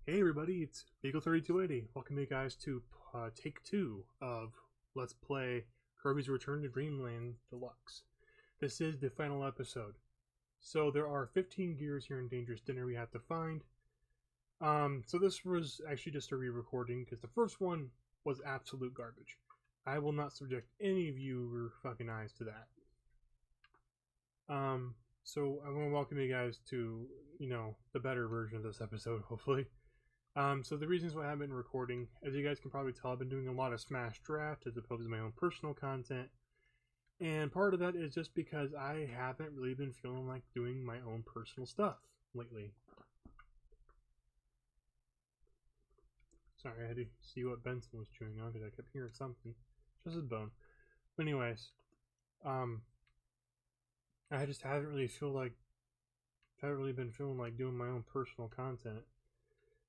Hey everybody, it's Beagle3280. Welcome you guys to take 2 of Let's Play Kirby's Return to Dreamland Deluxe. This is the final episode. So there are 15 gears here in Dangerous Dinner we have to find. So this was actually just a re-recording because the first one was absolute garbage. I will not subject any of your fucking eyes to that. So I want to welcome you guys to, the better version of this episode, hopefully. So the reasons why I haven't been recording, as you guys can probably tell, I've been doing a lot of Smash Draft as opposed to my own personal content. And part of that is just because I haven't really been feeling like doing my own personal stuff lately. Sorry, I had to see what Benson was chewing on because I kept hearing something. Just his bone. But anyways, I just haven't really been feeling like doing my own personal content.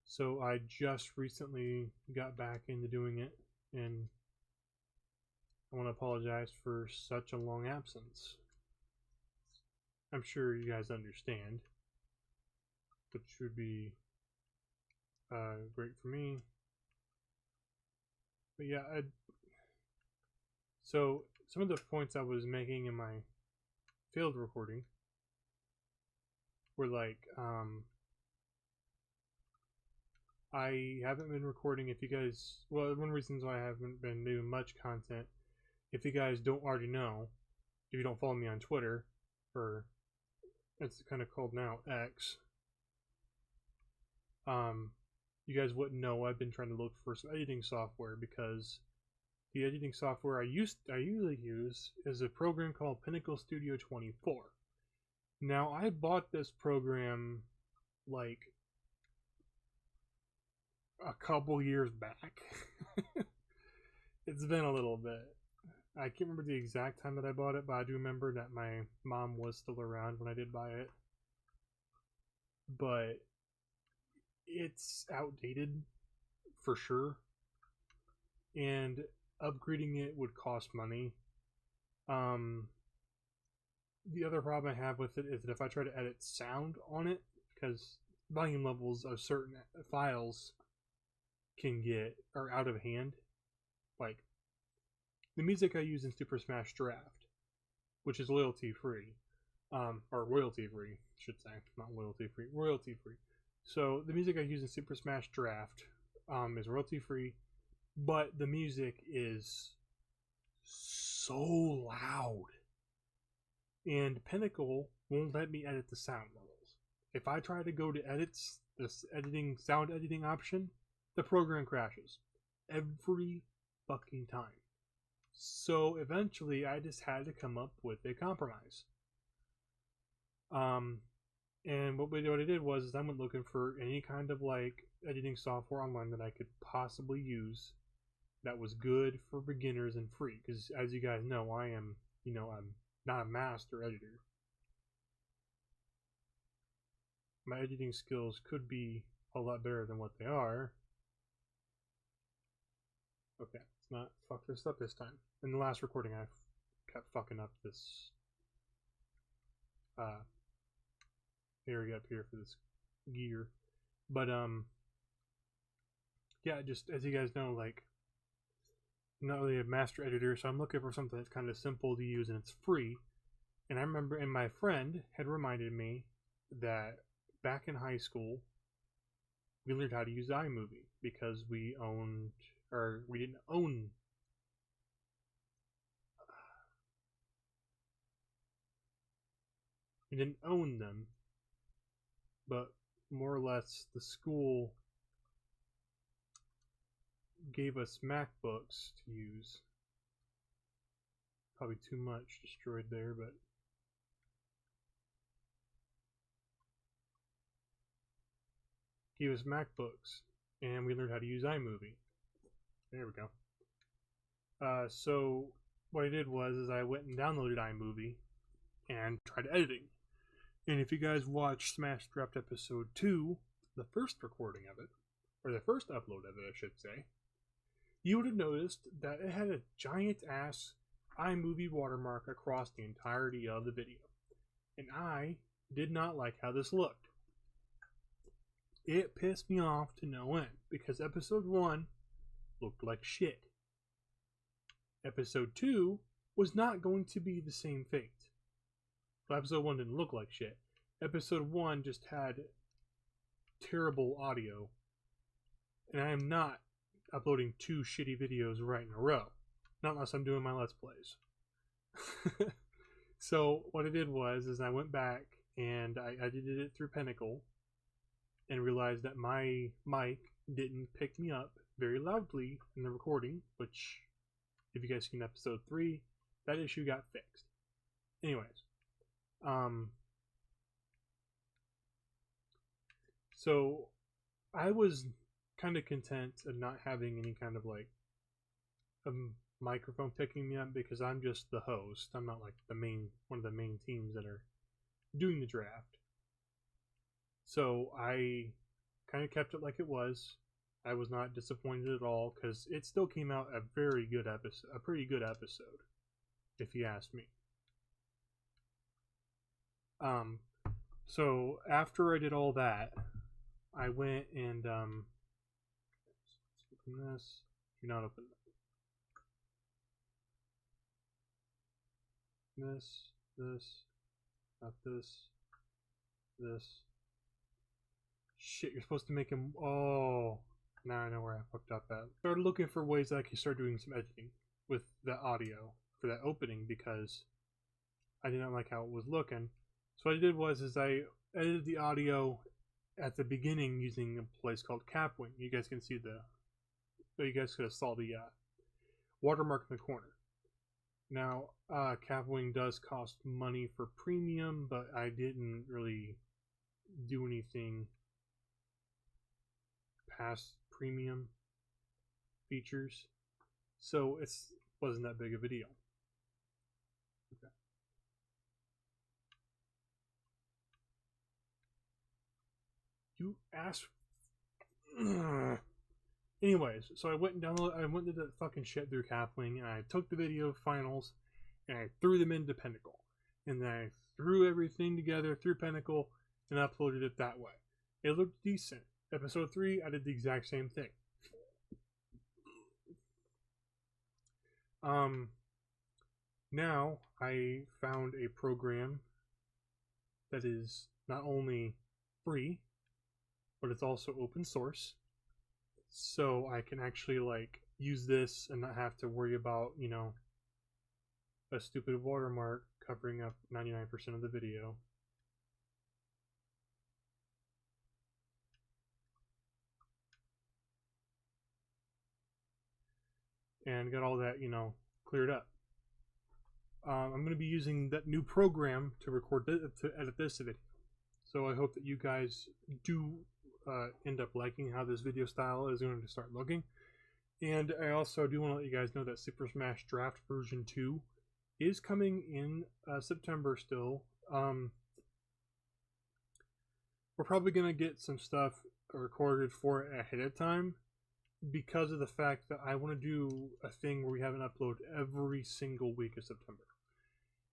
So I just recently got back into doing it, and I want to apologize for such a long absence. I'm sure you guys understand, which would be great for me. But yeah, so some of the points I was making in my failed recording were like, I haven't been recording. If you guys, well, one of the reasons why I haven't been doing much content, if you guys don't already know, if you don't follow me on Twitter, or it's kind of called now X, you guys wouldn't know I've been trying to look for some editing software because the editing software I usually use is a program called Pinnacle Studio 24. Now I bought this program like a couple years back. It's been a little bit. I can't remember the exact time that I bought it, but I do remember that my mom was still around when I did buy it. But it's outdated for sure, and upgrading it would cost money. The other problem I have with it is that if I try to edit sound on it, because volume levels of certain files are out of hand. Like the music I use in Super Smash Draft, which is royalty free, or royalty free, I should say, not loyalty free, royalty free. So the music I use in Super Smash Draft is royalty free, but the music is so loud, and Pinnacle won't let me edit the sound levels. If I try to go to edits, this sound editing option, the program crashes every fucking time. So eventually I just had to come up with a compromise. And what I did was I went looking for any kind of like editing software online that I could possibly use that was good for beginners and free. Because as you guys know, I'm not a master editor. My editing skills could be a lot better than what they are. Okay, let's not fuck this up this time. In the last recording, I kept fucking up this area up here for this gear. But, yeah, just as you guys know, like, I'm not really a master editor, so I'm looking for something that's kind of simple to use and it's free. And I remember, and my friend had reminded me that back in high school, we learned how to use iMovie because we didn't own them, but more or less the school gave us MacBooks to use. Probably too much destroyed there, but gave us MacBooks and we learned how to use iMovie. There we go. So what I did was I went and downloaded iMovie and tried editing. And if you guys watched Smash Draft episode 2, the first recording of it, or the first upload of it, I should say, you would have noticed that it had a giant ass iMovie watermark across the entirety of the video. And I did not like how this looked. It pissed me off to no end because episode 1 looked like shit. Episode 2 was not going to be the same fate. Well, episode 1 didn't look like shit. Episode 1 just had terrible audio. And I am not uploading 2 shitty videos right in a row. Not unless I'm doing my Let's Plays. So what I did was I went back and I edited it through Pinnacle and realized that my mic didn't pick me up very loudly in the recording, which, if you guys seen episode 3, that issue got fixed. Anyways, so I was kind of content of not having any kind of like a microphone picking me up because I'm just the host. I'm not like one of the main teams that are doing the draft. So I kind of kept it like it was. I was not disappointed at all because it still came out a very good episode, a pretty good episode, if you ask me. So after I did all that, I went and let's open this. Do not open this, not this, this. Shit, you're supposed to make him. Oh, now I know where I fucked up at. Started looking for ways that I can start doing some editing with the audio for that opening because I didn't like how it was looking. So what I did was I edited the audio at the beginning using a place called Capwing. You guys can see you guys could have saw the watermark in the corner. Now, Capwing does cost money for premium, but I didn't really do anything past premium features, so it wasn't that big of a deal. Okay. You asked. Anyways, so I went and did that fucking shit through Capwing, and I took the video finals and I threw them into Pinnacle, and then I threw everything together through Pinnacle and uploaded it that way. It looked decent. Episode 3, I did the exact same thing. Now I found a program that is not only free, but it's also open source. So I can actually like use this and not have to worry about, you know, a stupid watermark covering up 99% of the video. And got all that, you know, cleared up. I'm going to be using that new program to record to edit this video. So I hope that you guys do end up liking how this video style is going to start looking. And I also do want to let you guys know that Super Smash Draft version 2 is coming in September still. We're probably going to get some stuff recorded for it ahead of time, because of the fact that I want to do a thing where we have an upload every single week of September.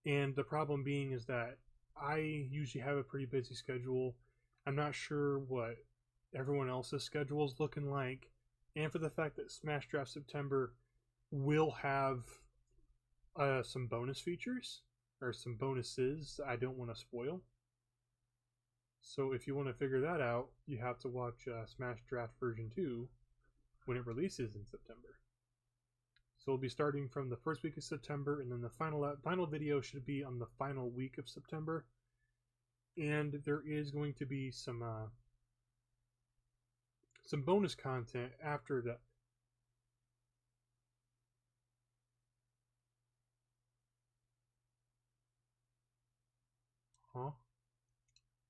And the problem being is that I usually have a pretty busy schedule. I'm not sure what everyone else's schedule is looking like. And for the fact that Smash Draft September will have some bonus features, or some bonuses I don't want to spoil. So if you want to figure that out, you have to watch Smash Draft version 2 when it releases in September. So we'll be starting from the first week of September, and then the final video should be on the final week of September. And there is going to be some bonus content after that.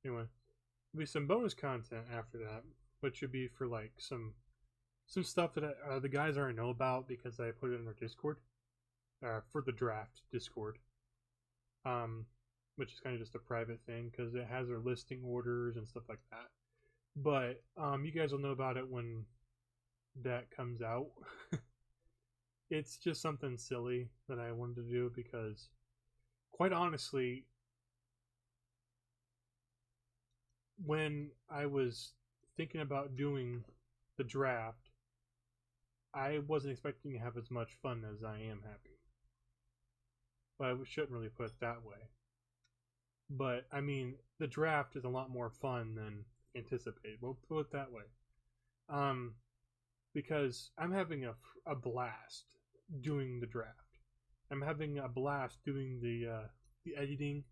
Anyway, there'll be some bonus content after that, which should be for like some stuff that the guys already know about because I put it in our Discord, for the draft Discord, which is kind of just a private thing because it has our listing orders and stuff like that. But you guys will know about it when that comes out. It's just something silly that I wanted to do because, quite honestly, when I was thinking about doing the draft, I wasn't expecting to have as much fun as I am having. But I shouldn't really put it that way. But I mean, the draft is a lot more fun than anticipated. We'll put it that way. Because I'm having a blast doing the draft. I'm having a blast doing the editing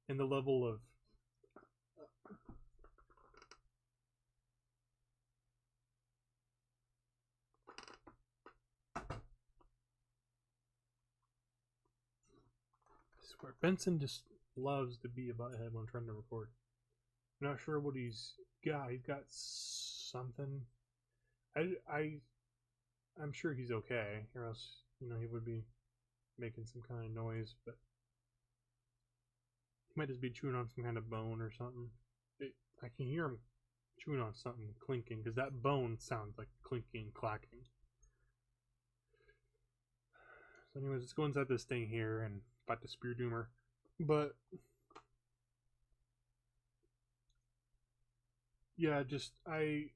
and the level of I swear Benson just loves to be a butthead when I'm trying to record. I'm not sure what he's got. He's got something. I'm sure he's okay, or else he would be making some kind of noise. But he might just be chewing on some kind of bone or something. I can hear him chewing on something clinking, because that bone sounds like clinking, clacking. So anyways, let's go inside this thing here and fight the Spear Doomer. But yeah, I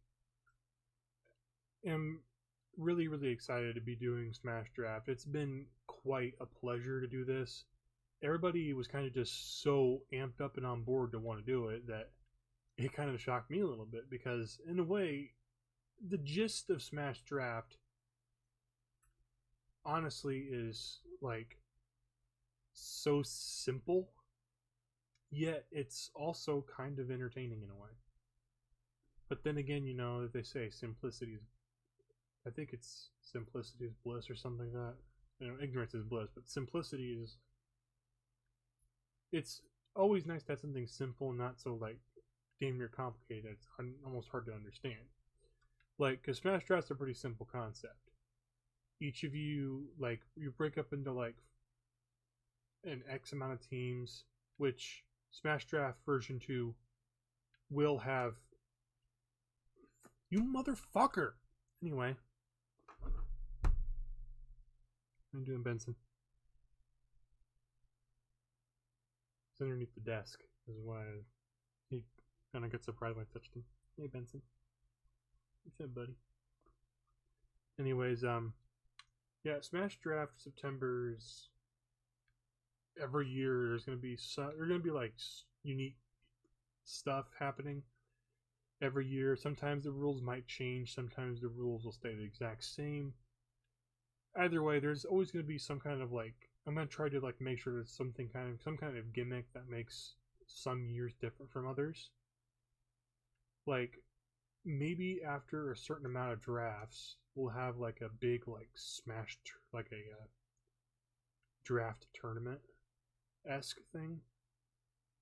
am really, really excited to be doing Smash Draft. It's been quite a pleasure to do this. Everybody was kind of just so amped up and on board to want to do it that it kind of shocked me a little bit, because in a way, the gist of Smash Draft honestly is like so simple, yet it's also kind of entertaining in a way. But then again, they say simplicity is, I think it's simplicity is bliss or something like that. Ignorance is bliss, but simplicity is, it's always nice to have something simple and not so like damn near complicated. It's almost hard to understand. Like, because Smash Draft's a pretty simple concept. Each of you, like, you break up into like an X amount of teams, which Smash Draft version 2 will have. You motherfucker! Anyway. I'm doing Benson. It's underneath the desk, is why he kind of got surprised when I touched him. Hey, Benson. What's up, buddy? Anyways, yeah, Smash Draft September's every year. There's gonna be like unique stuff happening every year. Sometimes the rules might change. Sometimes the rules will stay the exact same. Either way, there's always gonna be some kind of like. I'm gonna try to like make sure there's some kind of gimmick that makes some years different from others. Like, maybe after a certain amount of drafts, we'll have like a big like Smash like a draft tournament-esque thing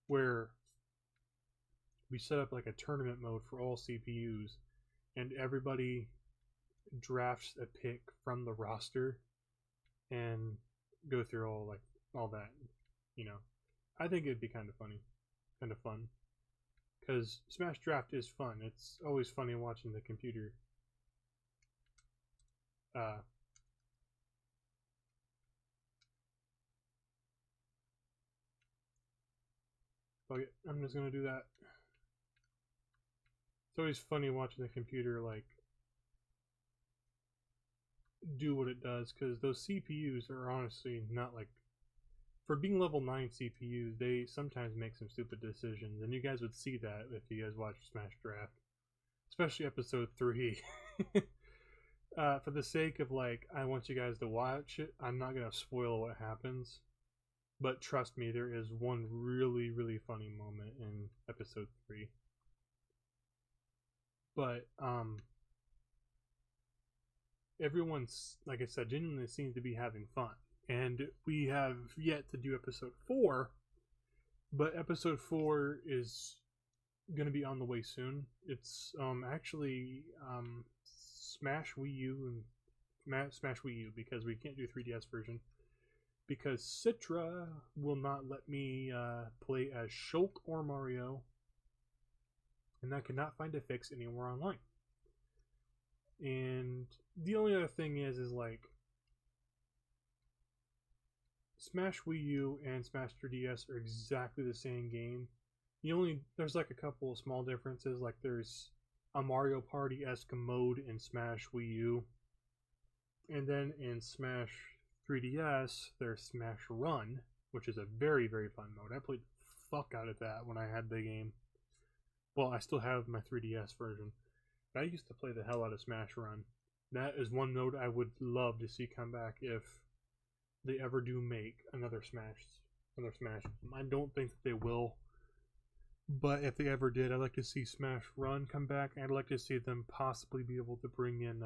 where we set up like a tournament mode for all CPUs, and everybody drafts a pick from the roster and go through all that. I think it'd be kind of fun, because Smash Draft is fun. It's always funny watching the computer. Okay, I'm just gonna do that. It's always funny watching the computer like do what it does, because those CPUs are honestly not like, for being level 9 CPUs, they sometimes make some stupid decisions, and you guys would see that if you guys watch Smash Draft, especially episode 3. For the sake of like, I want you guys to watch it, I'm not gonna spoil what happens, but trust me, there is one really, really funny moment in episode 3. But everyone's, like I said, genuinely seems to be having fun. And we have yet to do episode 4, but episode 4 is going to be on the way soon. It's actually Smash Wii U and Smash Wii U, because we can't do 3DS version, because Citra will not let me play as Shulk or Mario, and I cannot find a fix anywhere online. And the only other thing is like, Smash Wii U and Smash 3DS are exactly the same game. There's like a couple of small differences. Like, there's a Mario Party-esque mode in Smash Wii U. And then in Smash 3DS, there's Smash Run, which is a very, very fun mode. I played the fuck out of that when I had the game. Well, I still have my 3DS version. But I used to play the hell out of Smash Run. That is one mode I would love to see come back if they ever do make another Smash. I don't think that they will. But if they ever did, I'd like to see Smash Run come back. I'd like to see them possibly be able to bring in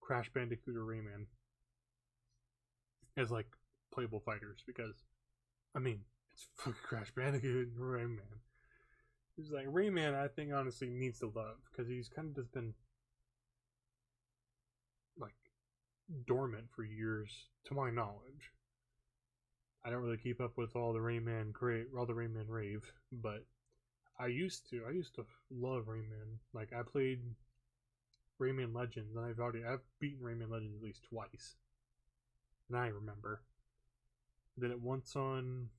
Crash Bandicoot or Rayman as like playable fighters, because I mean it's fucking Crash Bandicoot and Rayman. It's like Rayman, I think honestly needs to love, because he's kind of just been like dormant for years, to my knowledge. I don't really keep up with all the Rayman rave, but I used to love Rayman. Like I played Rayman Legends, and I've beaten Rayman Legends at least twice. And I remember. Did it once on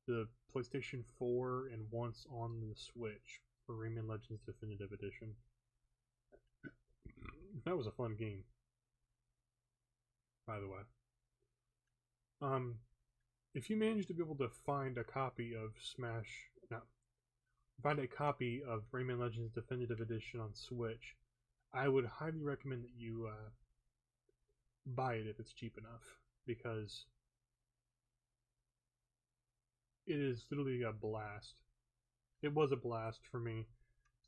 the PlayStation 4 and once on the Switch for Rayman Legends Definitive Edition. That was a fun game, by the way. If you manage to be able to find a copy of Rayman Legends Definitive Edition on Switch, I would highly recommend that you buy it if it's cheap enough, because it is literally a blast. It was a blast for me.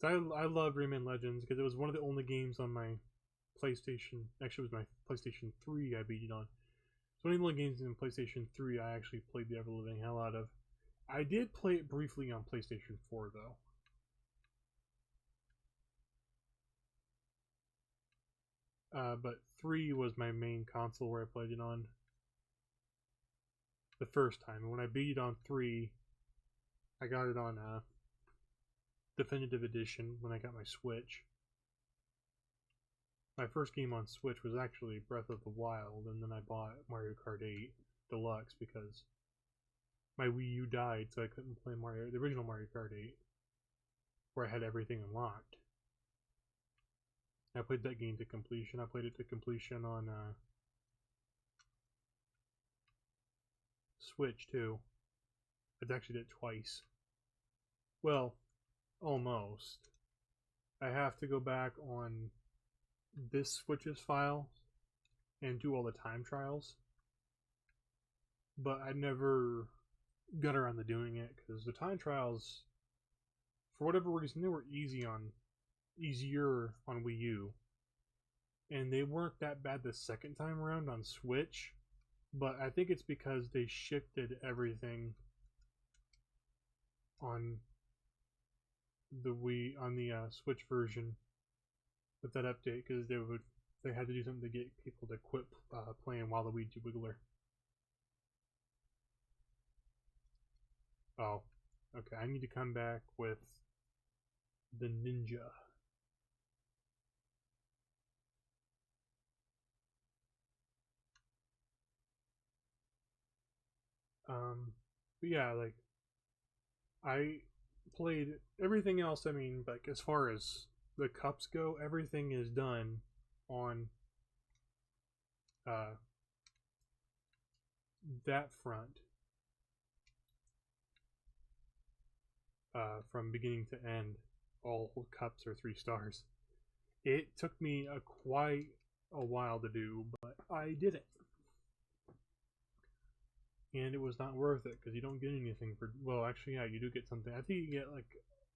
I love Rayman Legends because it was one of the only games on my PlayStation. Actually, it was my PlayStation 3 I beat it on. It's one of the only games in PlayStation 3 I actually played the ever-living hell out of. I did play it briefly on PlayStation 4, though. But 3 was my main console where I played it on the first time. And when I beat it on 3, I got it on Definitive Edition when I got my Switch. My first game on Switch was actually Breath of the Wild, and then I bought Mario Kart 8 Deluxe because my Wii U died, so I couldn't play the original Mario Kart 8, where I had everything unlocked. I played that game to completion. I played it to completion on Switch too. I actually did it twice. Well, almost. I have to go back on this Switch's file and do all the time trials, but I never got around to doing it because the time trials, for whatever reason, they were easier on Wii U, and they weren't that bad the second time around on Switch. But I think it's because they shifted everything on the Switch version with that update, because they had to do something to get people to quit playing Waluigi Wiggler. Oh, okay. I need to come back with the ninja. But yeah, like I played everything else. I mean, like as far as the cups go, everything is done on that front, from beginning to end. All cups are 3 stars. It took me quite a while to do, but I did it. And it was not worth it because you don't get anything for. Well, actually, yeah, you do get something. I think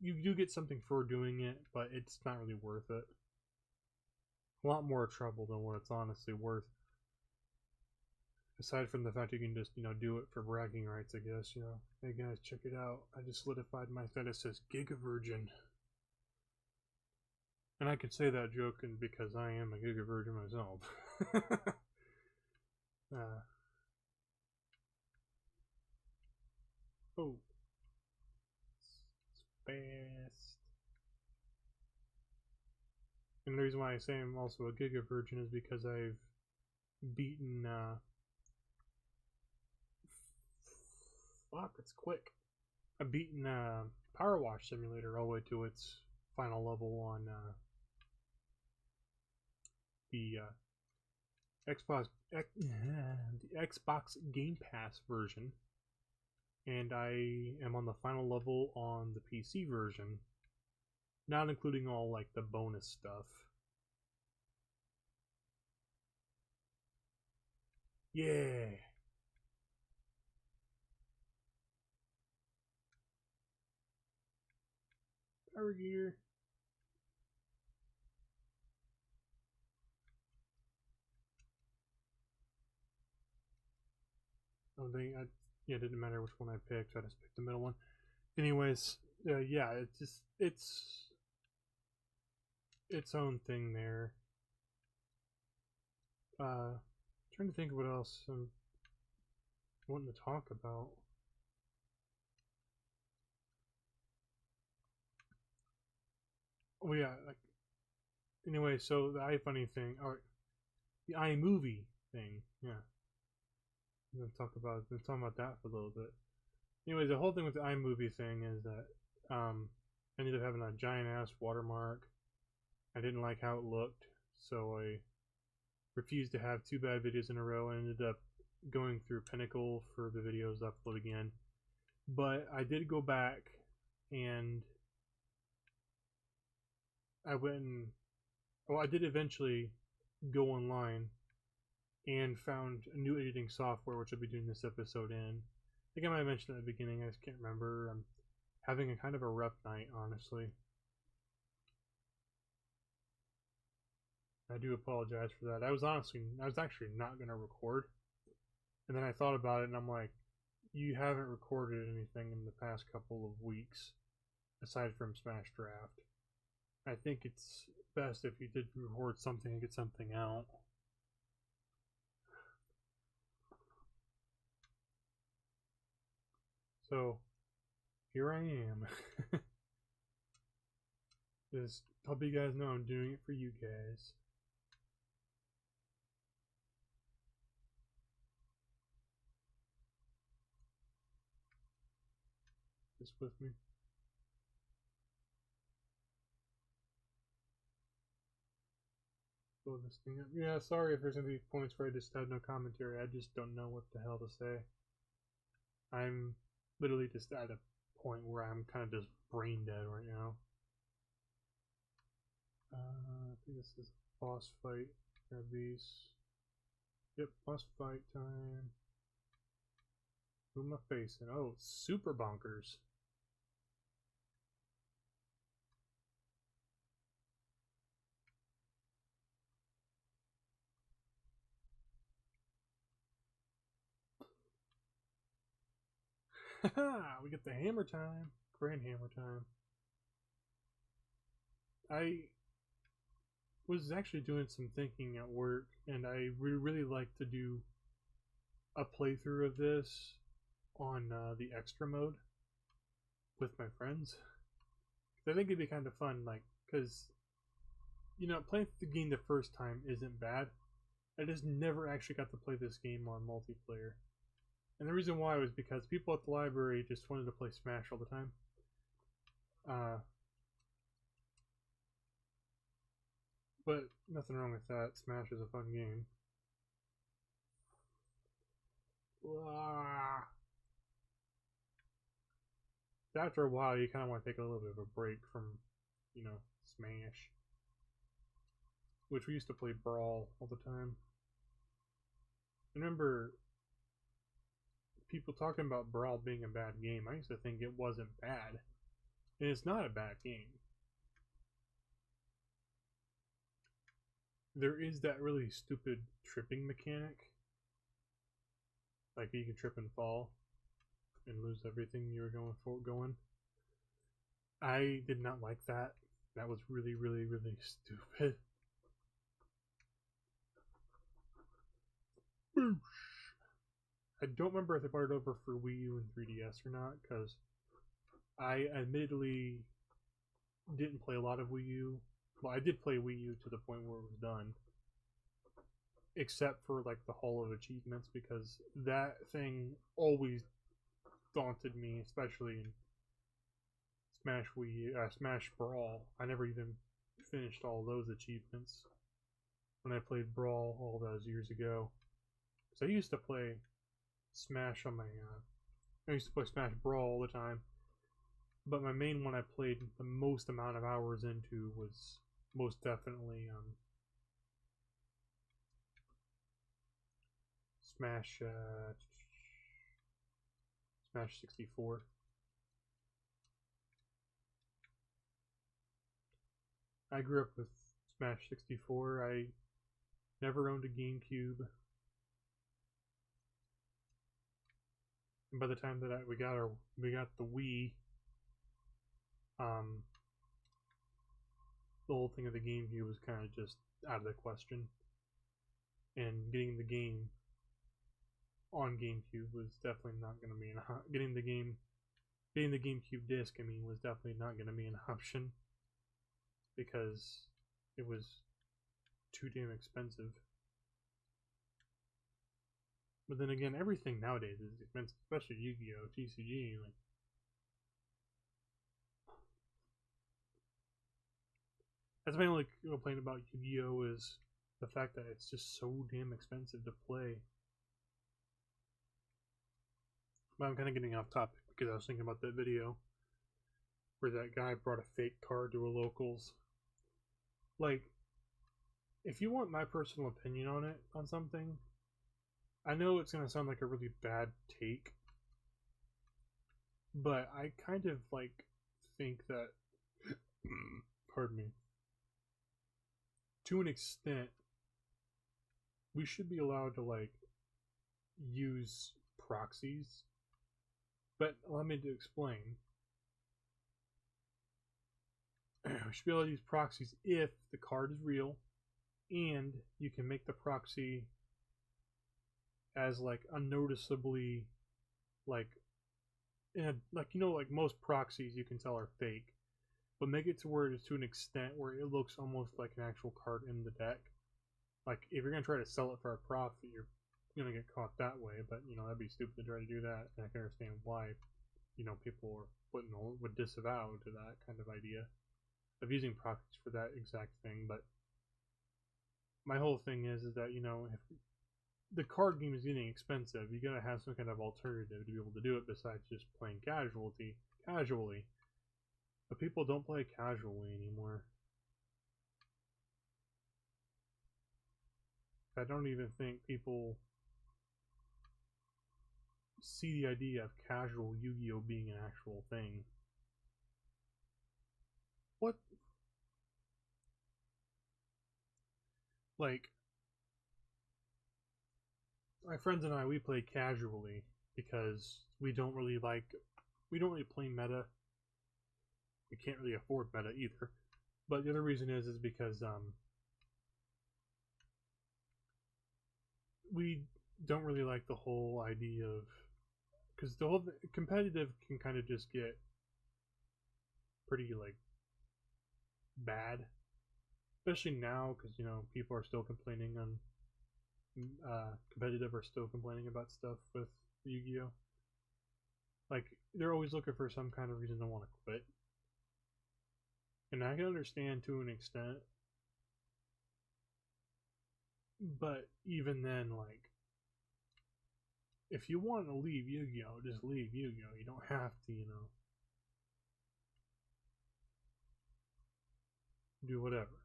you do get something for doing it, but it's not really worth it. A lot more trouble than what it's honestly worth. Aside from the fact you can just do it for bragging rights, I guess. Hey guys, check it out. I just solidified my status as Giga Virgin. And I could say that joking because I am a Giga Virgin myself. Oh. It's fast. And the reason why I say I'm also a Giga Virgin is because I've beaten fuck, it's quick. I've beaten Power Wash Simulator all the way to its final level on the the Xbox Game Pass version, and I am on the final level on the PC version, not including all like the bonus stuff. Yeah. Power gear. Yeah, it didn't matter which one I picked. I just picked the middle one. Anyways, yeah, it's its own thing there. Trying to think of what else I'm wanting to talk about. Oh yeah, like anyway, so the iFunny thing, or the iMovie thing, yeah. I'm gonna been talking about that for a little bit. Anyways, the whole thing with the iMovie thing is that I ended up having a giant ass watermark. I didn't like how it looked, so I refused to have 2 bad videos in a row. I ended up going through Pinnacle for the videos to upload again. But I did go back and I did eventually go online and found a new editing software, which I'll be doing this episode in. I think I might have mentioned at the beginning, I just can't remember. I'm having a kind of a rough night, honestly. I do apologize for that. I was actually not going to record. And then I thought about it and I'm like, you haven't recorded anything in the past couple of weeks aside from Smash Draft. I think it's best if you did record something and get something out. So, here I am. Just hope you guys know I'm doing it for you guys. Just with me. Blow this thing up. Yeah, sorry if there's gonna be points where I just have no commentary. I just don't know what the hell to say. I'm literally just at a point where I'm kind of just brain dead right now. I think this is a boss fight. Grab these. Yep, boss fight time. Who am I facing? Oh, super bonkers. We get the hammer time. Grand hammer time. I was actually doing some thinking at work, and I really like to do a playthrough of this on the extra mode with my friends. I think it'd be kind of fun, like, because, you know, playing the game the first time isn't bad. I just never actually got to play this game on multiplayer. And the reason why was because people at the library just wanted to play Smash all the time. But nothing wrong with that. Smash is a fun game. After a while, you kind of want to take a little bit of a break from, you know, Smash. Which we used to play Brawl all the time. I remember people talking about Brawl being a bad game. I used to think it wasn't bad. And it's not a bad game. There is that really stupid tripping mechanic. Like you can trip and fall and lose everything you were going. I did not like that. That was really, really, really stupid. Boosh! I don't remember if they brought it over for Wii U and 3DS or not, because I admittedly didn't play a lot of Wii U. Well, I did play Wii U to the point where it was done. Except for, like, the Hall of Achievements, because that thing always daunted me, especially Smash Brawl. I never even finished all those achievements when I played Brawl all those years ago. So I used to play Smash on my, I used to play Smash Brawl all the time. But my main one I played the most amount of hours into was most definitely Smash 64. I grew up with Smash 64. I never owned a GameCube. And by the time that we got the Wii, the whole thing of the GameCube was kind of just out of the question. And getting the game on GameCube was definitely not going to be getting the GameCube disc. I mean, was definitely not going to be an option because it was too damn expensive. But then again, everything nowadays is expensive, especially Yu-Gi-Oh, TCG. Like, that's my only complaint about Yu-Gi-Oh is the fact that it's just so damn expensive to play. But I'm kind of getting off topic because I was thinking about that video where that guy brought a fake card to a locals. Like, if you want my personal opinion on something, I know it's going to sound like a really bad take, but I kind of like think that pardon me, to an extent we should be allowed to like use proxies, but allow me to explain. We should be able to use proxies if the card is real and you can make the proxy as like unnoticeably like like most proxies you can tell are fake, but make it to where it's to an extent where it looks almost like an actual card in the deck. Like if you're gonna try to sell it for a profit, you're gonna get caught that way, but that'd be stupid to try to do that, and I can understand why people would disavow to that kind of idea of using proxies for that exact thing. But my whole thing is that if the card game is getting expensive, you gotta have some kind of alternative to be able to do it besides just playing casually. But people don't play casually anymore. I don't even think people see the idea of casual Yu-Gi-Oh being an actual thing. What? Like, my friends and I, we play casually because we don't really play meta. We can't really afford meta either. But the other reason is because we don't really like the whole idea of, because the whole competitive can kind of just get pretty like bad, especially now because people are still complaining on competitive are still complaining about stuff with Yu-Gi-Oh. Like they're always looking for some kind of reason to want to quit, and I can understand to an extent, but even then, like, if you want to leave Yu-Gi-Oh, just leave Yu-Gi-Oh. You don't have to, do whatever.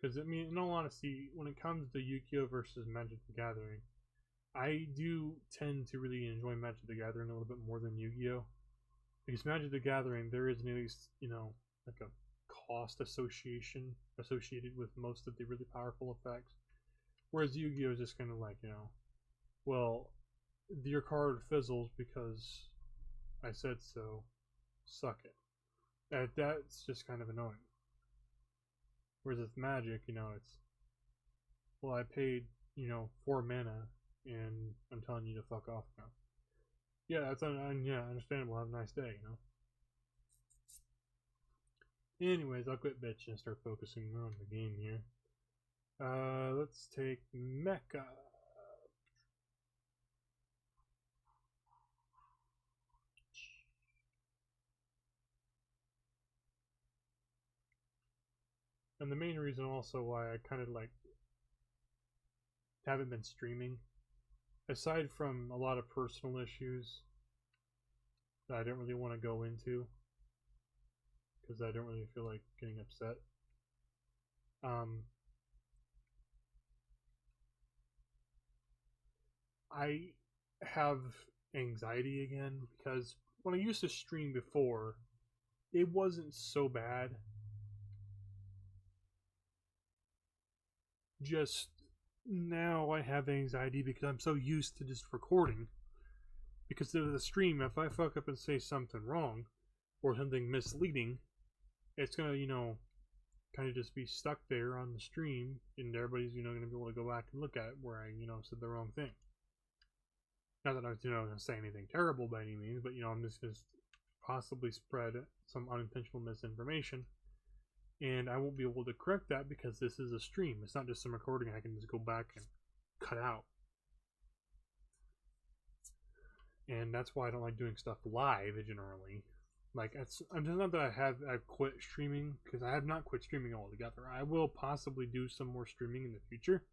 Because, I mean, in all honesty, when it comes to Yu-Gi-Oh versus Magic the Gathering, I do tend to really enjoy Magic the Gathering a little bit more than Yu-Gi-Oh. Because Magic the Gathering, there is at least, like a cost associated with most of the really powerful effects. Whereas Yu-Gi-Oh is just kind of like, well, your card fizzles because I said so, suck it. That's just kind of annoying. Whereas with Magic, it's, well, I paid, 4 mana, and I'm telling you to fuck off now. Yeah, that's understandable. Have a nice day, Anyways, I'll quit bitching and start focusing on the game here. Let's take Mecha. And the main reason also why I kind of like haven't been streaming, aside from a lot of personal issues that I don't really want to go into because I don't really feel like getting upset. I have anxiety again because when I used to stream before, it wasn't so bad. Just now I have anxiety because I'm so used to just recording. Because of the stream, if I fuck up and say something wrong or something misleading, it's gonna, kind of just be stuck there on the stream, and everybody's, gonna be able to go back and look at where I, said the wrong thing. Not that I was, gonna say anything terrible by any means, but I'm just gonna possibly spread some unintentional misinformation, and I won't be able to correct that because this is a stream. It's not just some recording I can just go back and cut out. And that's why I don't like doing stuff live generally. Like, it's not that I've quit streaming, because I have not quit streaming altogether. I will possibly do some more streaming in the future.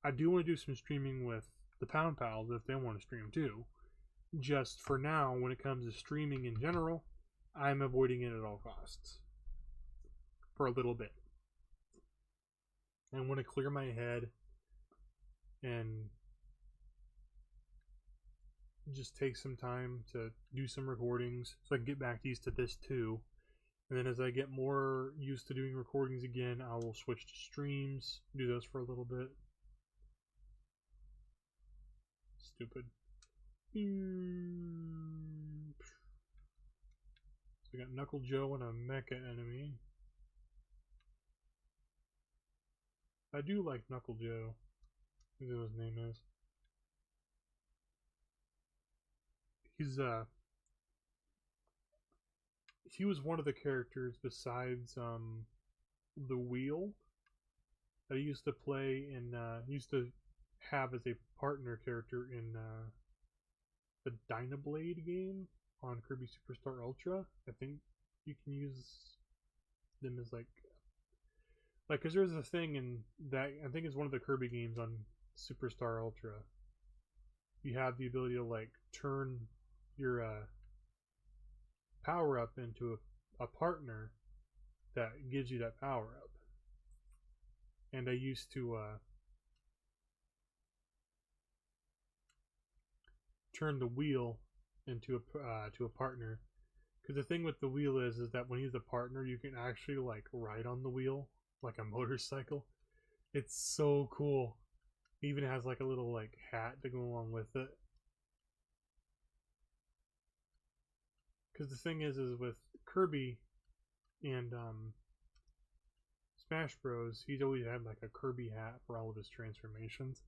I do want to do some streaming with the Pound Pals if they want to stream too. Just for now, when it comes to streaming in general, I'm avoiding it at all costs. For a little bit. I want to clear my head and just take some time to do some recordings so I can get back used to this too. And then as I get more used to doing recordings again, I will switch to streams, do those for a little bit. Stupid. So we got Knuckle Joe and a mecha enemy. I do like Knuckle Joe. I think what his name is. He was one of the characters besides the Wheel that I used to play and used to have as a partner character in the Dynablade game on Kirby Superstar Ultra. I think you can use them as like because there's a thing in that, I think it's one of the Kirby games on Superstar Ultra. You have the ability to like turn your power up into a partner that gives you that power up. And I used to turn the Wheel into a partner, because the thing with the Wheel is that when he's a partner, you can actually like ride on the wheel like a motorcycle. It's so cool. He even has like a little like hat to go along with it. Because the thing is with Kirby and Smash Bros, he's always had like a Kirby hat for all of his transformations,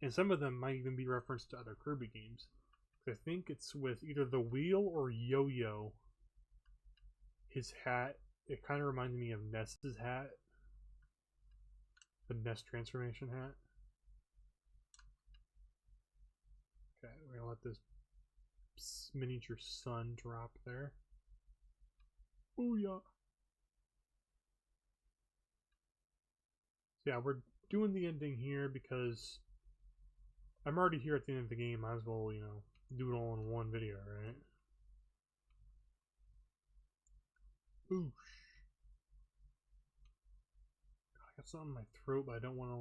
and some of them might even be referenced to other Kirby games. I think it's with either the Wheel or Yo-Yo. His hat, it kind of reminds me of Ness's hat, the Ness transformation hat. Okay, we're gonna let this miniature sun drop there. Booyah! So yeah, we're doing the ending here because I'm already here at the end of the game. Might as well, do it all in one video, right? Oosh. I got something in my throat, but I don't want to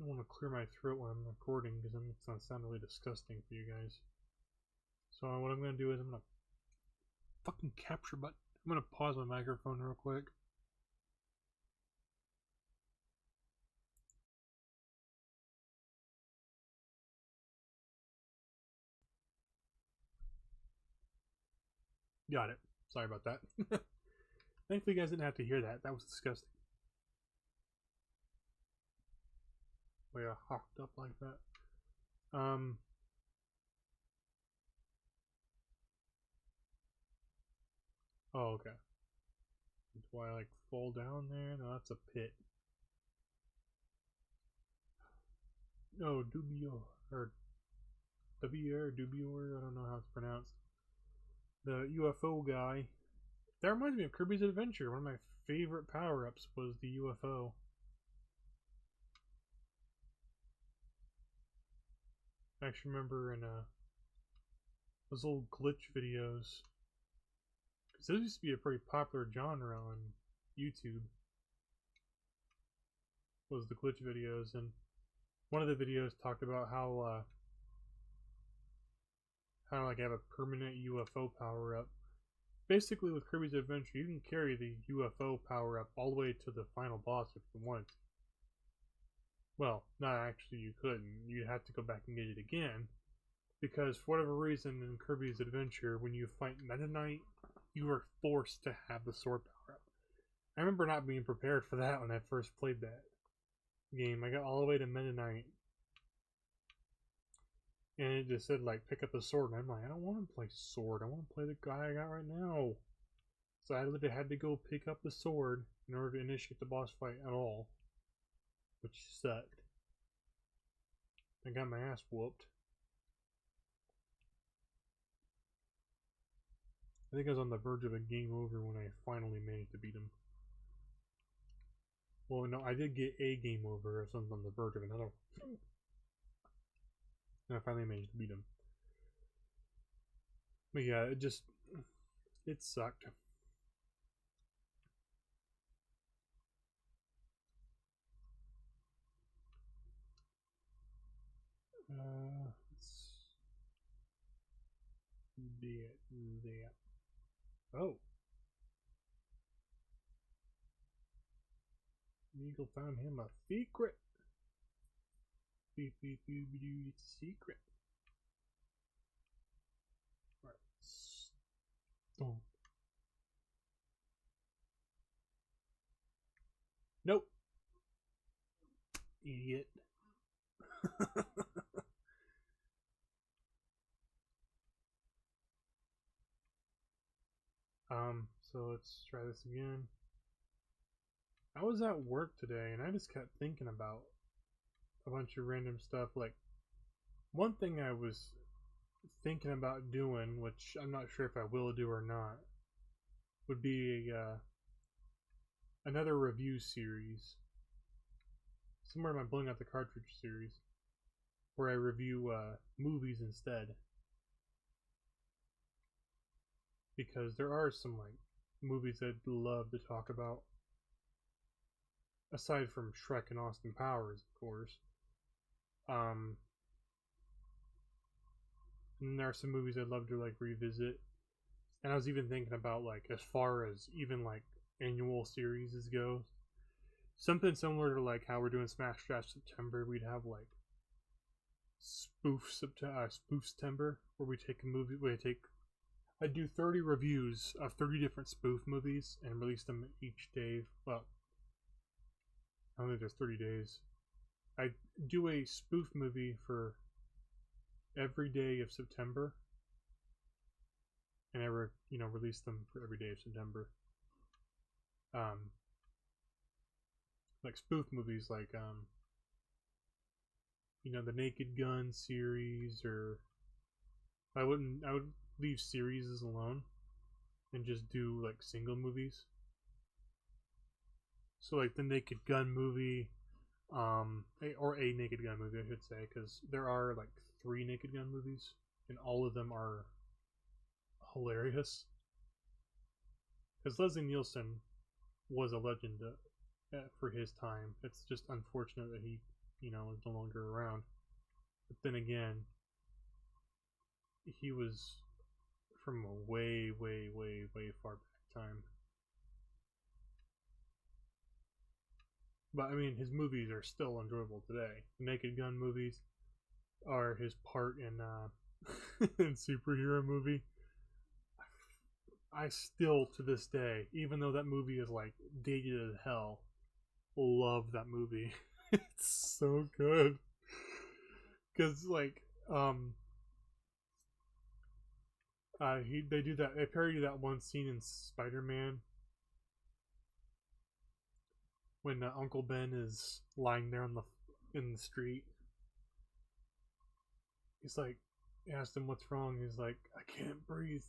I don't want to clear my throat when I'm recording because then it's going to sound really disgusting for you guys. So what I'm going to do is I'm going to fucking capture button. I'm going to pause my microphone real quick. Got it. Sorry about that. Thankfully you guys didn't have to hear that. That was disgusting. We are hawked up like that. Oh, okay. Do I like fall down there? No, that's a pit. No, Dubio or Dubio, I don't know how it's pronounced. The UFO guy That reminds me of Kirby's Adventure. One of my favorite power-ups was the UFO. I actually remember in those old glitch videos, because those used to be a pretty popular genre on YouTube, was the glitch videos, and one of the videos talked about how like have a permanent UFO power-up. Basically, with Kirby's Adventure, you can carry the UFO power-up all the way to the final boss if you want. Well, not actually, you couldn't. You'd have to go back and get it again. Because for whatever reason in Kirby's Adventure, when you fight Meta Knight, you are forced to have the sword power-up. I remember not being prepared for that when I first played that game. I got all the way to Meta Knight, and it just said, like, pick up the sword. And I'm like, I don't want to play sword. I want to play the guy I got right now. So I literally had to go pick up the sword in order to initiate the boss fight at all. Which sucked. I got my ass whooped. I think I was on the verge of a game over when I finally managed to beat him. Well, no, I did get a game over. I was on the verge of another one. And I finally managed to beat him. But yeah, it sucked. Let's there. Oh. Eagle found him a secret. It's a secret. Right. Stone. Nope. Idiot. So let's try this again. I was at work today and I just kept thinking about a bunch of random stuff. Like, one thing I was thinking about doing, which I'm not sure if I will do or not, would be another review series. Somewhere in my Blowing Out the Cartridge series, where I review movies instead. Because there are some, like, movies I'd love to talk about. Aside from Shrek and Austin Powers, of course. And there are some movies I'd love to, like, revisit. And I was even thinking about, like, as far as even, like, annual series go. Something similar to, like, how we're doing Smash Trash September. We'd have, like, Spoof September, where we take a movie, I do 30 reviews of 30 different spoof movies and release them each day. Well, I don't think there's 30 days. I do a spoof movie for every day of September, and I release them for every day of September. Like spoof movies, like the Naked Gun series, or I would leave series alone and just do like single movies. So like the Naked Gun movie, or a Naked Gun movie, I should say, because there are like 3 Naked Gun movies, and all of them are hilarious. Because Leslie Nielsen was a legend for his time. It's just unfortunate that he, is no longer around. But then again, he was from a way, way, way, way far back time. But I mean, his movies are still enjoyable today. The Naked Gun movies are his part in in Superhero movie. I still, to this day, even though that movie is like dated as hell, love that movie. It's so good. Because like they parody that one scene in Spider-Man when Uncle Ben is lying there in the street. He's like, asked him what's wrong. He's like, I can't breathe.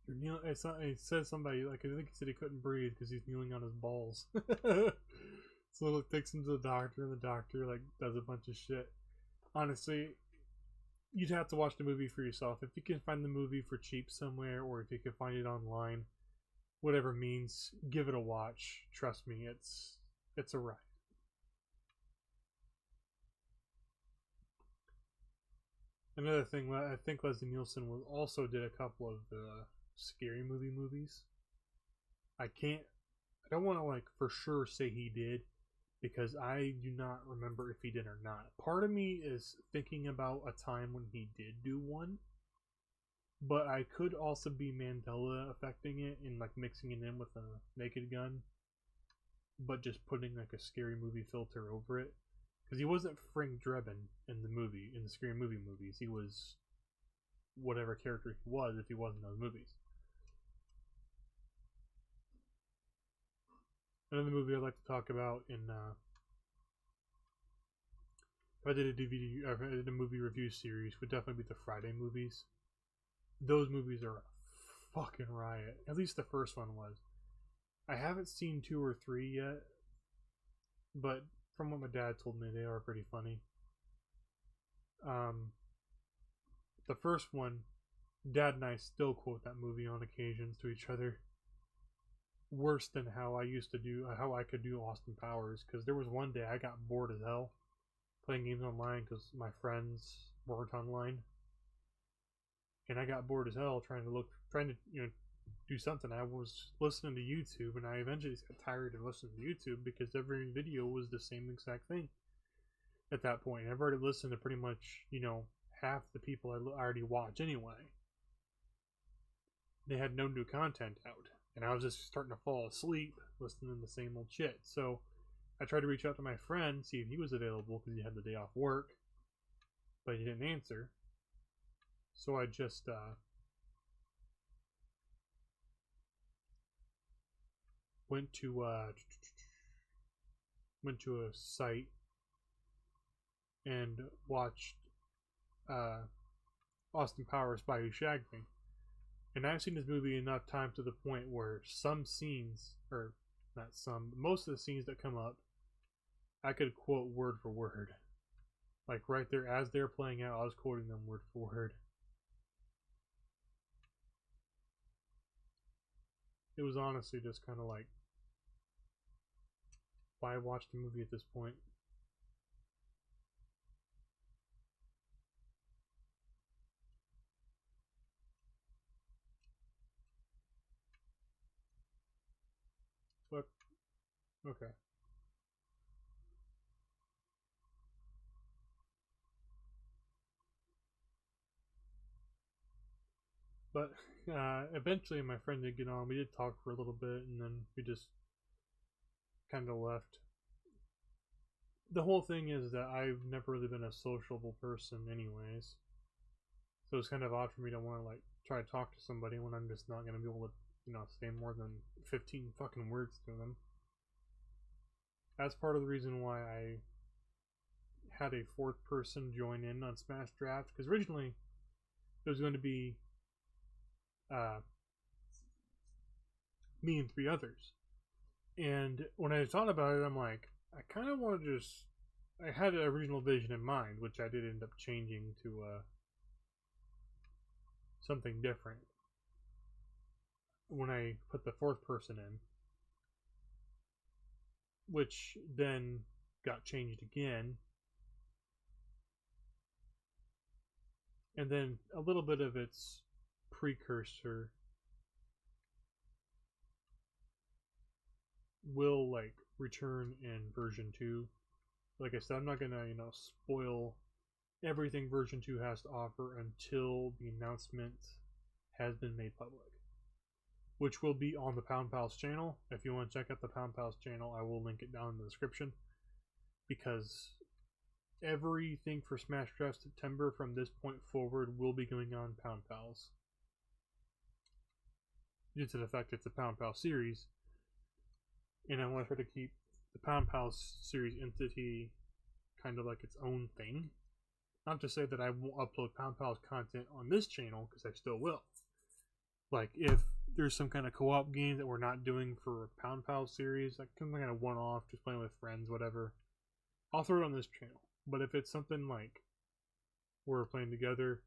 You're kneeling. It says somebody, like, I think he said he couldn't breathe because he's kneeling on his balls. So it takes him to the doctor, and the doctor, like, does a bunch of shit. Honestly, you'd have to watch the movie for yourself. If you can find the movie for cheap somewhere, or if you can find it online, whatever means, give it a watch. Trust me, it's a ride. Another thing, I think Leslie Nielsen also did a couple of scary movies. I don't want to like for sure say he did, because I do not remember if he did or not. Part of me is thinking about a time when he did do one, but I could also be Mandela affecting it and like mixing it in with a Naked Gun, but just putting like a scary movie filter over it. Because he wasn't Frank Drebin in the scary movie movies. He was whatever character he was if he wasn't in those movies. Another movie I'd like to talk about if I did a movie review series, would definitely be the Friday movies. Those movies are a fucking riot. At least the first one was. I haven't seen 2 or 3 yet, but from what my dad told me, they are pretty funny. The first one, Dad and I still quote that movie on occasions to each other. Worse than how I could do Austin Powers, because there was one day I got bored as hell playing games online because my friends weren't online, and I got bored as hell trying to do something. I was listening to YouTube, and I eventually got tired of listening to YouTube because every video was the same exact thing. At that point, I've already listened to pretty much half the people I already watch anyway. They had no new content out, and I was just starting to fall asleep listening to the same old shit. So I tried to reach out to my friend, see if he was available because he had the day off work, but he didn't answer. So I just went to a site and watched Austin Powers by Who Shagged Me. And I've seen this movie enough times to the point where some scenes, or not some, most of the scenes that come up, I could quote word for word. Like right there, as they're playing out, I was quoting them word for word. It was honestly just kind of like, why watch the movie at this point? But, okay. But eventually my friend did get on. We did talk for a little bit, and then we just kind of left. The whole thing is that I've never really been a sociable person anyways. So it's kind of odd for me to want to like try to talk to somebody when I'm just not going to be able to, say more than 15 fucking words to them. That's part of the reason why I had a 4th person join in on Smash Draft, because originally it was going to be me and 3 others. And when I thought about it, I'm like, I kind of want to just... I had a original vision in mind, which I did end up changing to something different when I put the 4th person in, which then got changed again. And then a little bit of its precursor will like return in version 2. Like I said, I'm not gonna spoil everything version 2 has to offer until the announcement has been made public, which will be on the Pound Pals channel. If you want to check out the Pound Pals channel, I will link it down in the description, because everything for Smash Draft September from this point forward will be going on Pound Pals, due to the fact it's a Pound Pal series, and I want her to keep the Pound Pals series entity kind of like its own thing. Not to say that I won't upload Pound Pals content on this channel, because I still will. Like if there's some kind of co-op game that we're not doing for a Pound Pal series, like some kind of one-off, just playing with friends, whatever, I'll throw it on this channel. But if it's something like we're playing together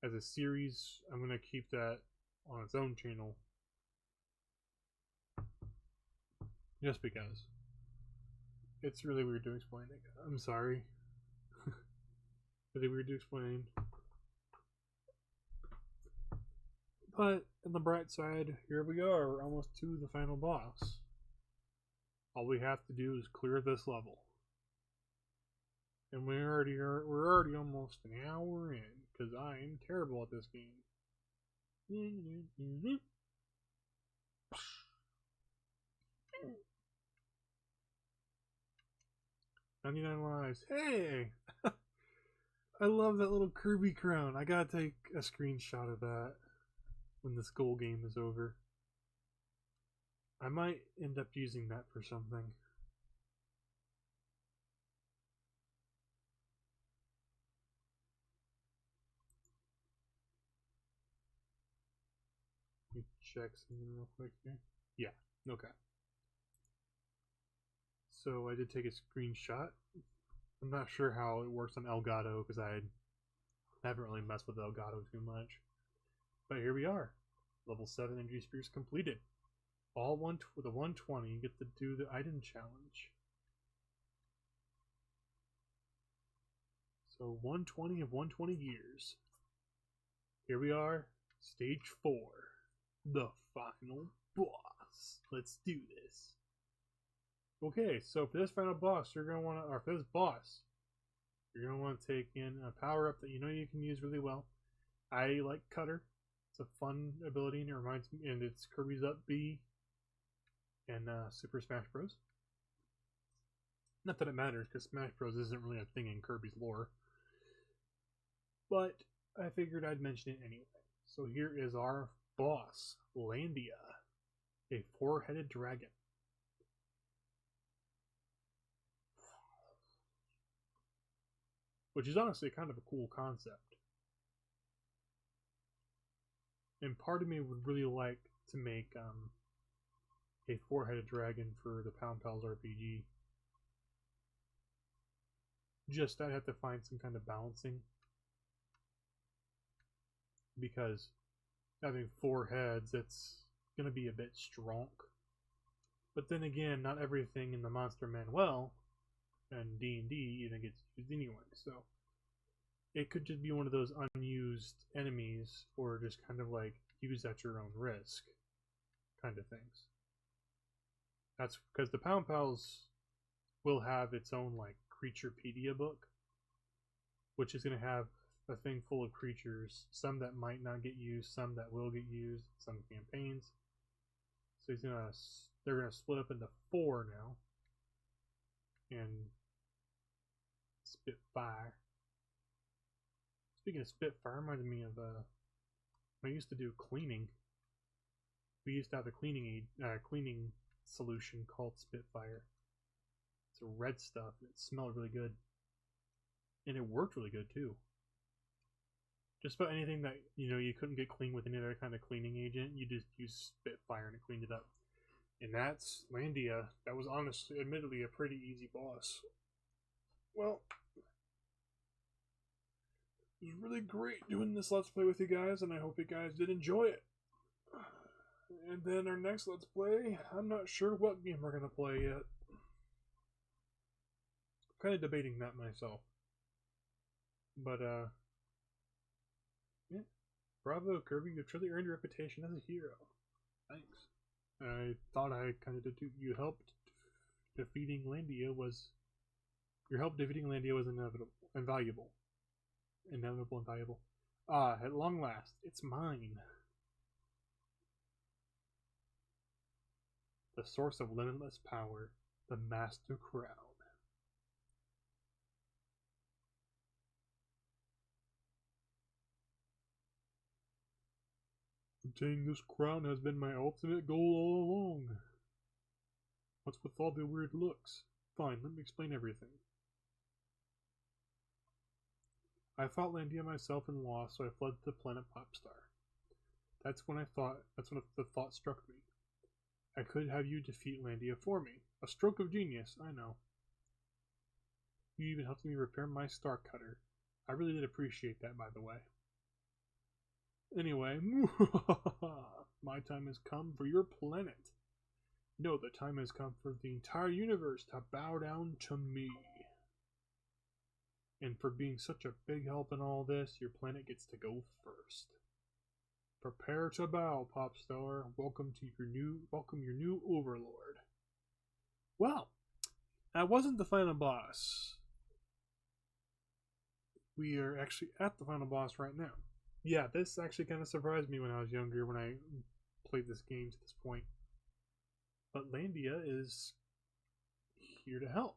as a series, I'm gonna keep that on its own channel, just because it's really weird to explain it. I'm sorry. Really weird to explain. But on the bright side, here we are. We're almost to the final boss. All we have to do is clear this level, and we're already almost an hour in. Because I am terrible at this game. 99 lives. Hey! I love that little Kirby crown. I gotta take a screenshot of that when this goal game is over. I might end up using that for something. Let me check something real quick here. Yeah, okay. So I did take a screenshot. I'm not sure how it works on Elgato because I haven't really messed with Elgato too much. But here we are. Level 7 energy spheres completed. All with the 120, you get to do the item challenge. So 120 of 120 gears. Here we are, stage 4. The final boss. Let's do this. Okay, so for this final boss, you're gonna want to, or for this boss, you're gonna want to take in a power up that you know you can use really well. I like Cutter. It's a fun ability, and it reminds me, and it's Kirby's Up B and Super Smash Bros. Not that it matters, because Smash Bros. Isn't really a thing in Kirby's lore, but I figured I'd mention it anyway. So here is our boss, Landia, a 4-headed dragon. Which is honestly kind of a cool concept. And part of me would really like to make a 4-headed dragon for the Pound Pals RPG. Just I'd have to find some kind of balancing. Because having 4 heads, it's going to be a bit strong. But then again, not everything in the Monster Manual and D&D even gets used anyway, so it could just be one of those unused enemies, or just kind of like use at your own risk kind of things. That's because the Pound Pals will have its own like Creaturepedia book, which is going to have a thing full of creatures, some that might not get used, some that will get used, some campaigns. So they're gonna split up into 4 now, and Spitfire. Speaking of Spitfire, reminded me of I used to do cleaning. We used to have a cleaning solution called Spitfire. It's a red stuff, and it smelled really good, and it worked really good too. Just about anything that you couldn't get clean with any other kind of cleaning agent, you just use Spitfire and it cleaned it up. And that's Landia. That was honestly, admittedly, a pretty easy boss. Well, it was really great doing this Let's Play with you guys, and I hope you guys did enjoy it. And then our next Let's Play, I'm not sure what game we're going to play yet. I'm kind of debating that myself. But, yeah. Bravo, Kirby, you've truly earned your reputation as a hero. Thanks. I thought I kind of did too. Your help defeating Landia was invaluable. Inevitable and valuable. At long last, it's mine. The source of limitless power, the Master Crown. Obtaining this crown has been my ultimate goal all along. What's with all the weird looks? Fine, let me explain everything. I fought Landia myself and lost, so I fled to the planet Popstar. That's when the thought struck me. I could have you defeat Landia for me. A stroke of genius, I know. You even helped me repair my star cutter. I really did appreciate that, by the way. Anyway, my time has come for your planet. No, the time has come for the entire universe to bow down to me. And for being such a big help in all this, your planet gets to go first. Prepare to bow, Popstar. Welcome your new overlord. Well, that wasn't the final boss. We are actually at the final boss right now. Yeah, this actually kind of surprised me when I was younger, when I played this game to this point. But Landia is here to help.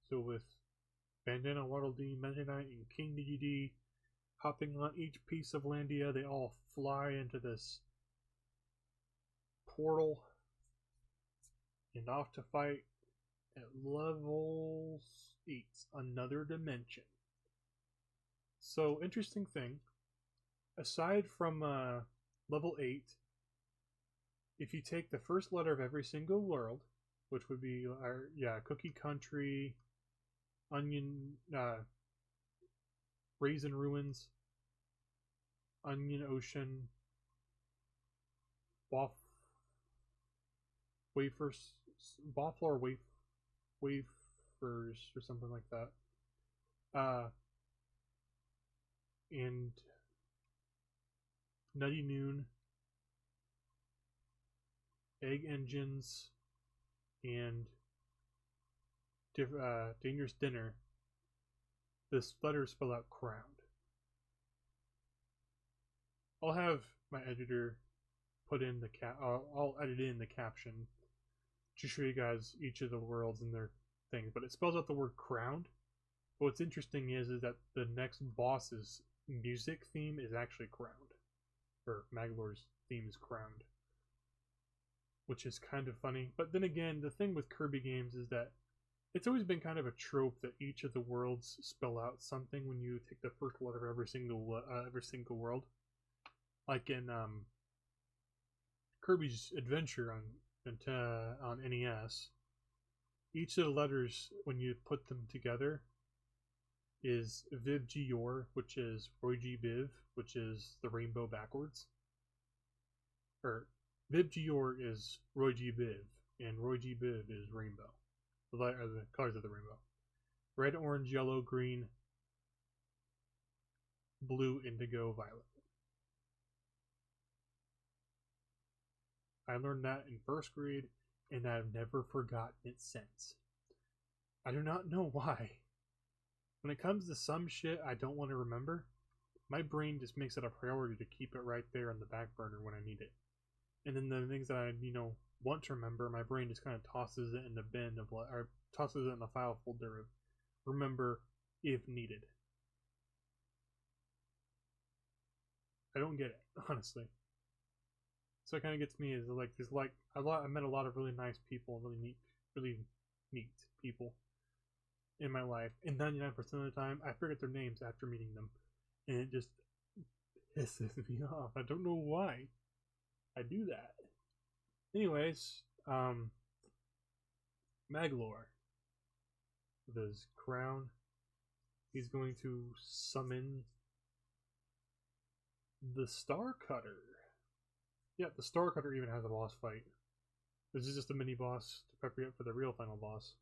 So with Bandana Waddle Dee, Meta Knight, and King Dedede hopping on each piece of Landia, they all fly into this portal and off to fight at level 8, another dimension. So, interesting thing, aside from level 8, if you take the first letter of every single world, which would be Cookie Country, Onion, Raisin Ruins, Onion Ocean, Wafers, Bawflower Wafers, or something like that. And Nutty Noon, Egg Engines, and Dangerous Dinner. This letter is spelled out crowned. I'll have my editor put in the I'll edit in the caption to show you guys each of the worlds and their things, but it spells out the word crowned. But what's interesting is that the next boss's music theme is actually crowned, or Maglor's theme is crowned, which is kind of funny. But then again, the thing with Kirby games is that it's always been kind of a trope that each of the worlds spell out something when you take the first letter of every single world. Like in Kirby's Adventure on NES, each of the letters, when you put them together, is Viv G Yor, which is Roy G Biv, which is the rainbow backwards. Or Viv G Yor is Roy G Biv, and Roy G Biv is rainbow. The colors of the rainbow: red, orange, yellow, green, blue, indigo, violet. I learned that in first grade, and I've never forgotten it since. I do not know why. When it comes to some shit I don't want to remember, my brain just makes it a priority to keep it right there on the back burner when I need it. And then the things that I, want to remember, my brain just kind of tosses it in the bin of or tosses it in the file folder of remember if needed. I don't get it, honestly. So it kind of gets me is I met a lot of really nice people, really neat people in my life, and 99% of the time I forget their names after meeting them, and it just pisses me off. I don't know why I do that. Anyways, Maglor, with his crown, he's going to summon the Star Cutter. Yeah, the Star Cutter even has a boss fight. This is just a mini boss to prep you up for the real final boss.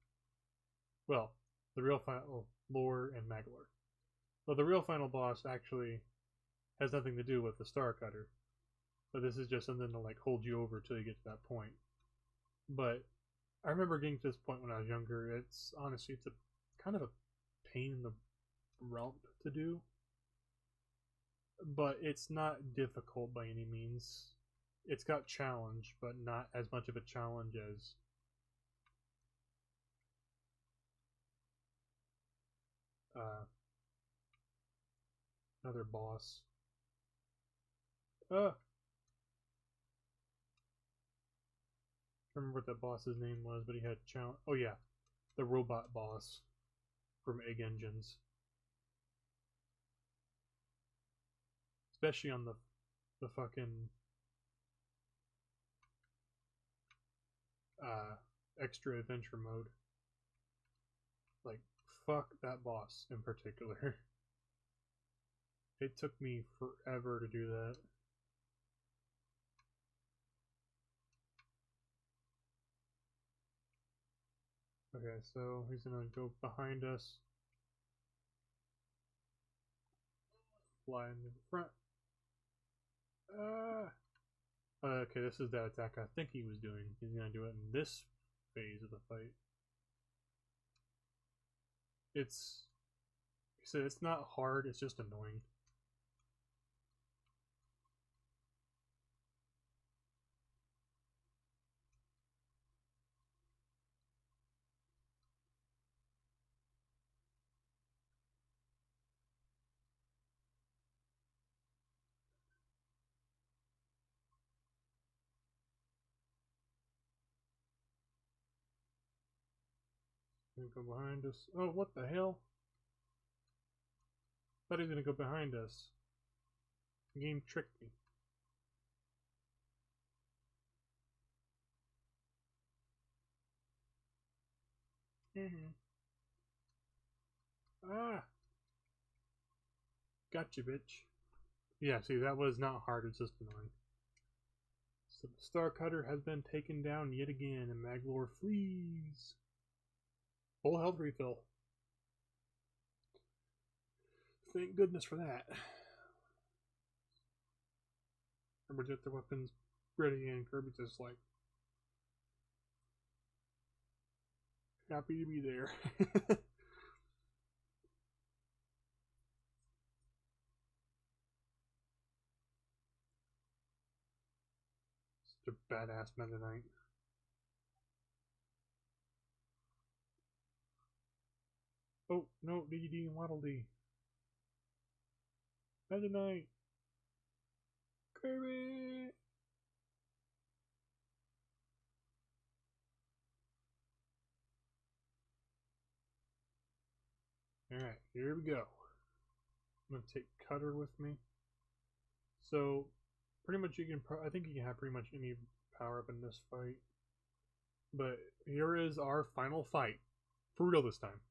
Well, the real final Lore and Maglor. Well, the real final boss actually has nothing to do with the Star Cutter. But this is just something to hold you over till you get to that point. But I remember getting to this point when I was younger. It's honestly, it's a kind of a pain in the rump to do. But it's not difficult by any means. It's got challenge, but not as much of a challenge as another boss. I remember what that boss's name was, but he had challenge. Oh yeah, the robot boss. from egg engines, especially on the fucking extra adventure mode. Like, fuck that boss in particular. It took me forever to do that. Okay, so he's gonna go behind us. Fly into the front. Okay, this is that attack I think he was doing. He's gonna do it in this phase of the fight. It's... He said it's not hard, it's just annoying. Gonna go behind us. Oh, what the hell? Thought he was gonna go behind us. The game tricked me. Ah! Gotcha, bitch. Yeah, see, that was not hard, it's just annoying. So the Star Cutter has been taken down yet again, and Maglor flees. Full health refill. Thank goodness for that. Remember to get the weapons ready, and Kirby's just like happy to be there. Such a badass Meta Knight. Oh, no, DD and Waddle Dee. Meta Knight. Kirby! Alright, here we go. I'm going to take Cutter with me. So, pretty much you can, I think you can have pretty much any power up in this fight. But here is our final fight. For real this time.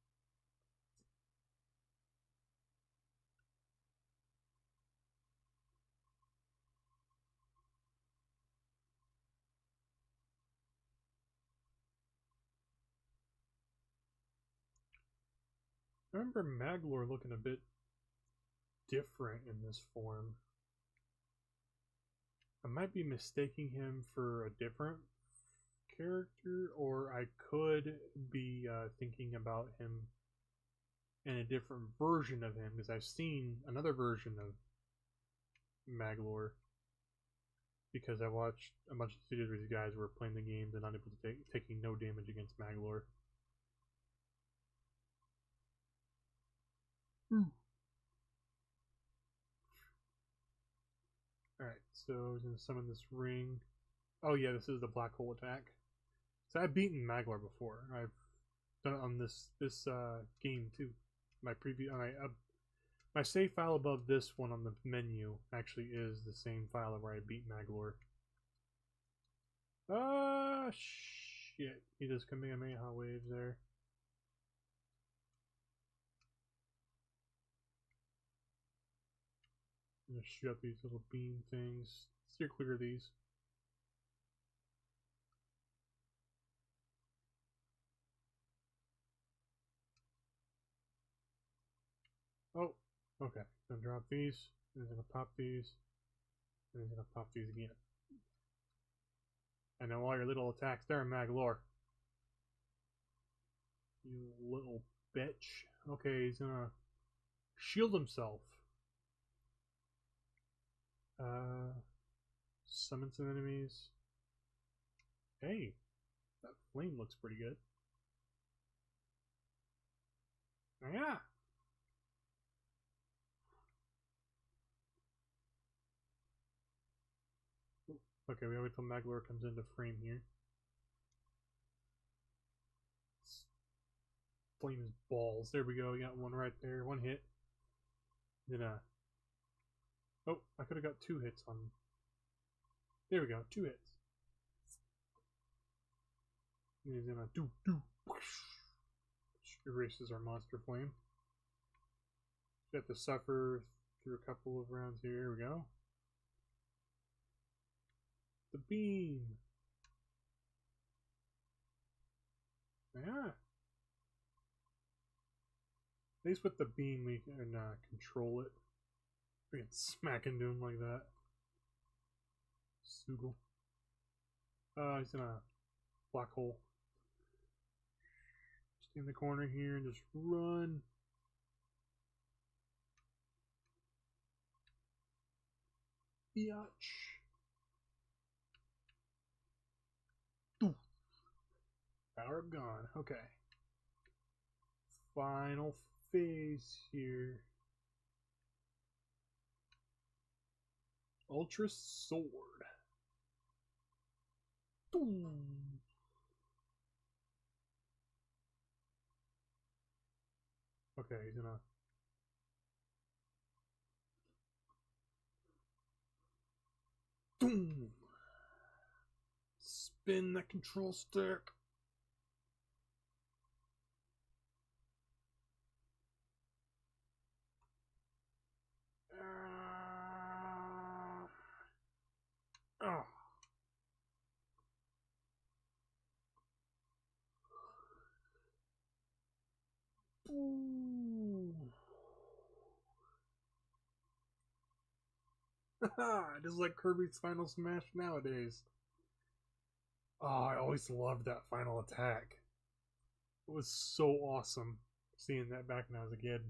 I remember Maglor looking a bit different in this form. I might be mistaking him for a different character, or I could be thinking about him in a different version of him, because I've seen another version of Maglor, because I watched a bunch of videos where these guys were playing the games and unable to taking no damage against Maglor. Alright, so we're going to summon this ring. Oh yeah, this is the black hole attack. So I've beaten Maglor before. I've done it on this game too. My previous my save file above this one on the menu actually is the same file where I beat Maglor. Ah, shit! He does Kamehameha waves there. I'm gonna shoot up these little beam things. Steer clear of these. Oh, okay. Gonna drop these. And he's gonna pop these. And he's gonna pop these again. I know all your little attacks there, Maglor. You little bitch. Okay, he's gonna shield himself. Summon some enemies. Hey, that flame looks pretty good. Yeah. Okay, we wait till Maglor comes into frame here. Flames balls. There we go. Got one right there. One hit. Then oh, I could have got 2 hits on. There we go. 2 hits. And he's gonna do which erases our monster flame. We have to suffer through a couple of rounds here. Here we go. The beam. Yeah. At least with the beam we can control it. We can smack into him like that. Sugal. He's in a black hole. Stay in the corner here and just run. Biatch. Power up gone. Okay. Final phase here. Ultra Sword. Boom. Okay, he's gonna. Boom. Spin that control stick. Oh. Just like Kirby's Final Smash nowadays. Oh, I always loved that final attack. It was so awesome seeing that back when I was a kid.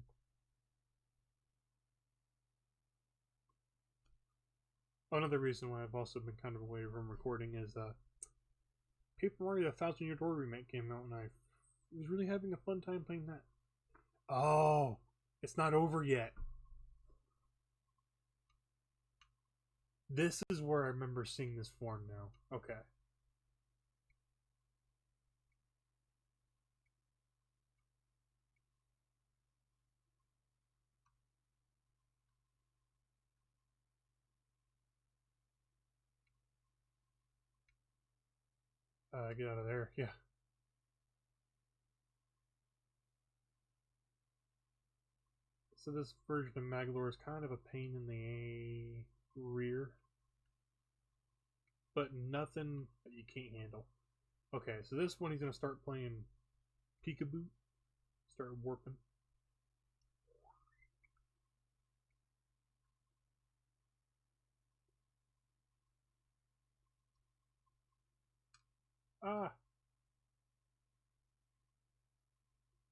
Another reason why I've also been kind of away from recording is Paper Mario: The Thousand Year Door remake came out, and I was really having a fun time playing that. Oh, it's not over yet. This is where I remember seeing this form now. Okay. Get out of there. Yeah. So this version of Maglor is kind of a pain in the rear. But nothing that you can't handle. Okay, so this one he's going to start playing Peekaboo. Start warping. Ah!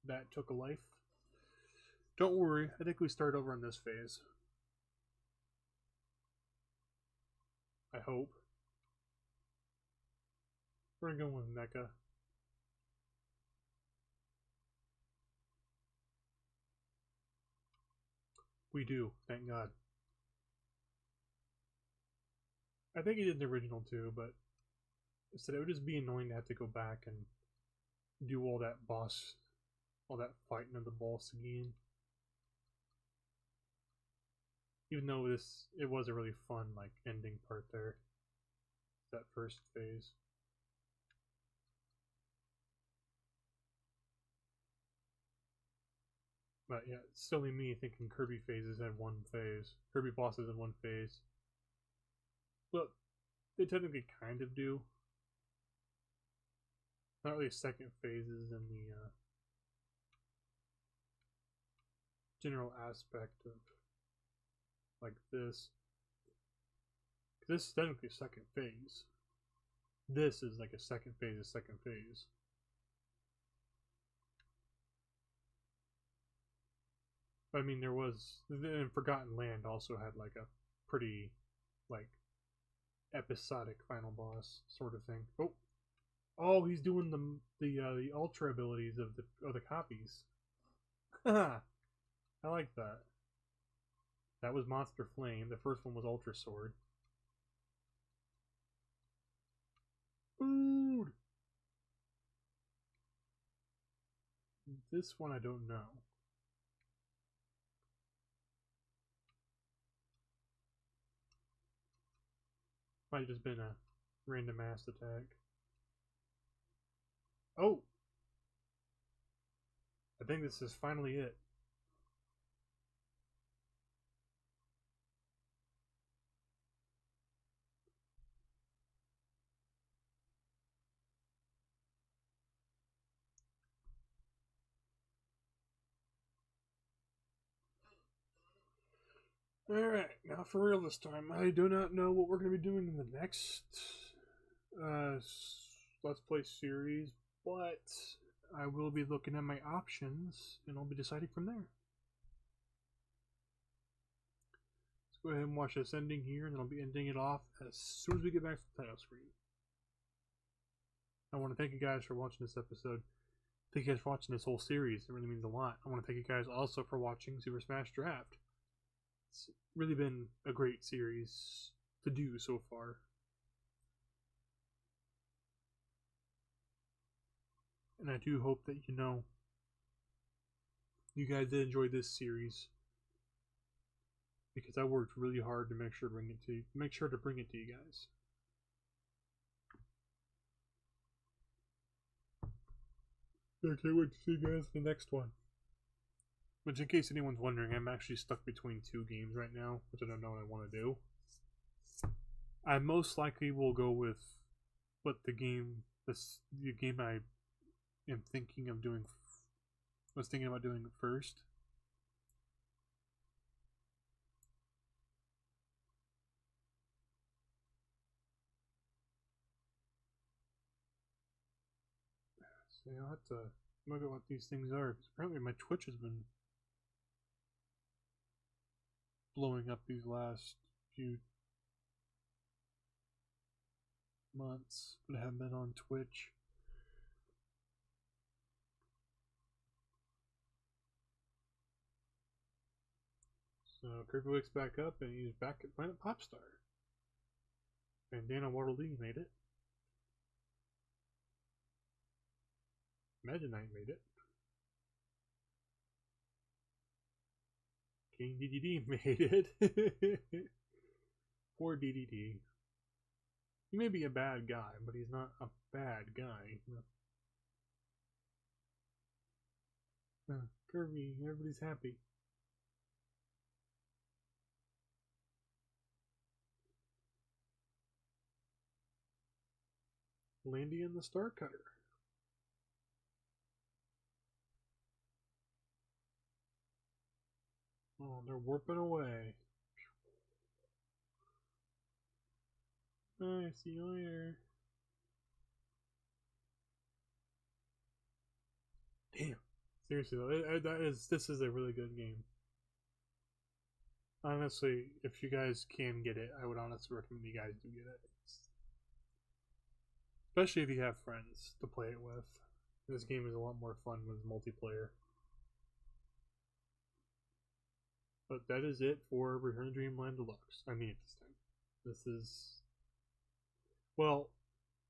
That took a life. Don't worry, I think we start over on this phase. I hope. We're going with Mecha. We do, thank God. I think he did the original too, but instead it would just be annoying to have to go back and do all that boss, all that fighting of the boss again. Even though it was a really fun like ending part there, that first phase. But yeah, it's silly me thinking Kirby phases had one phase. Kirby bosses had one phase. But they technically kind of do. Not really second phases in the general aspect of like this. This is technically a second phase. This is like a second phase, But I mean, there was, and Forgotten Land also had like a pretty like episodic final boss sort of thing. Oh, he's doing the ultra abilities of the copies. I like that. That was Monster Flame. The first one was Ultra Sword. Food. This one I don't know. Might have just been a random ass attack. Oh! I think this is finally it. Alright, now for real this time. I do not know what we're going to be doing in the next Let's Play series, but I will be looking at my options and I'll be deciding from there. Let's go ahead and watch this ending here, and then I'll be ending it off as soon as we get back to the title screen. I want to thank you guys for watching this episode. Thank you guys for watching this whole series. It really means a lot. I want to thank you guys also for watching Super Smash Draft. It's really been a great series to do so far. And I do hope that you guys did enjoy this series, because I worked really hard to make sure to bring it to you guys. I can't wait to see you guys in the next one. Which, in case anyone's wondering, I'm actually stuck between two games right now, which I don't know what I want to do. I most likely will go with the game I am thinking of doing. Was thinking about doing it first. So I'll have to look at what these things are, because apparently my Twitch has been blowing up these last few months, but I haven't been on Twitch. So Kirby wakes back up and he's back at Planet Popstar. And Dana Waterloo made it. Meta Knight made it. King DDD made it. Poor DDD. He may be a bad guy, but he's not a bad guy. Kirby, everybody's happy. Landy and the Star Cutter. Oh, they're warping away. I see you later. Damn. Seriously though, this is a really good game. Honestly, if you guys can get it, I would honestly recommend you guys do get it. Especially if you have friends to play it with. This game is a lot more fun with multiplayer. But that is it for Return to Dreamland Deluxe. I mean it this time.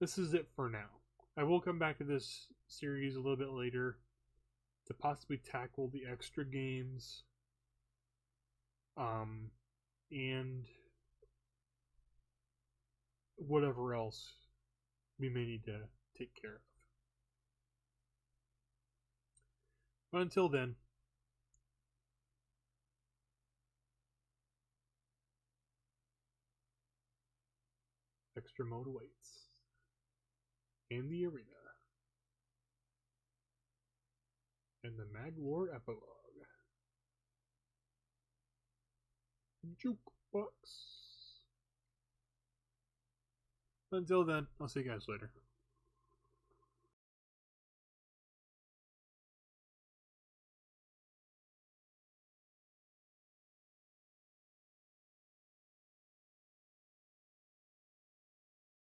This is it for now. I will come back to this series a little bit later to possibly tackle the extra games. And whatever else we may need to take care of. But until then, extra mode awaits in the arena and the Maglore epilogue. Jukebox. Until then, I'll see you guys later.